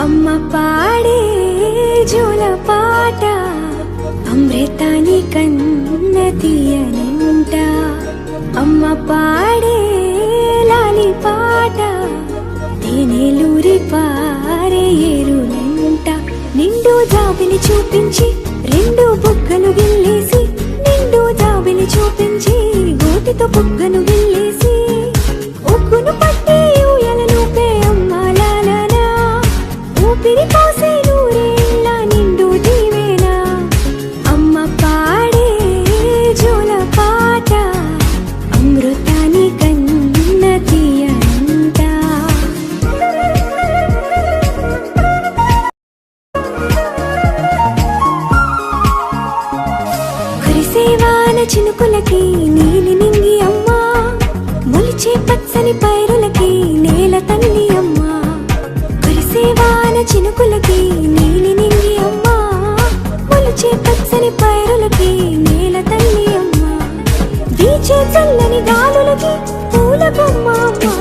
అమ్మ పాడే జోల పాట అమృతాని కన్న తీయనంట. అమ్మ పాడే లాలి పాట తేనెలూరి పారే ఏరులంట. నిండు జాబిలి చూపించి రెండు బుగ్గలు గిల్లేసి, నిండు జాబిలి చూపించి గోటితో బుగ్గను గిల్లేసి, ఉగ్గును పట్టి ఊయలలోపే అమ్మ లాలనా, ఊపిరి పోసే నూరేళ్ళ నిండు దీవేనా. అమ్మ పాడే జోల పాట అమృతాని కన్న తీయంట. కురిసేవాన చినుకులకి నీలి నింగి అమ్మ, మొలిచే పచ్చని పైరులకి నేల తల్లి అమ్మ. కురిసేవాన చినుకులకి నీలి నింగి అమ్మ, మొలిచే పచ్చని పైరులకి నేల తల్లి అమ్మ. వీచే చల్లని గాలులకి పూల బొమ్మ అమ్మ.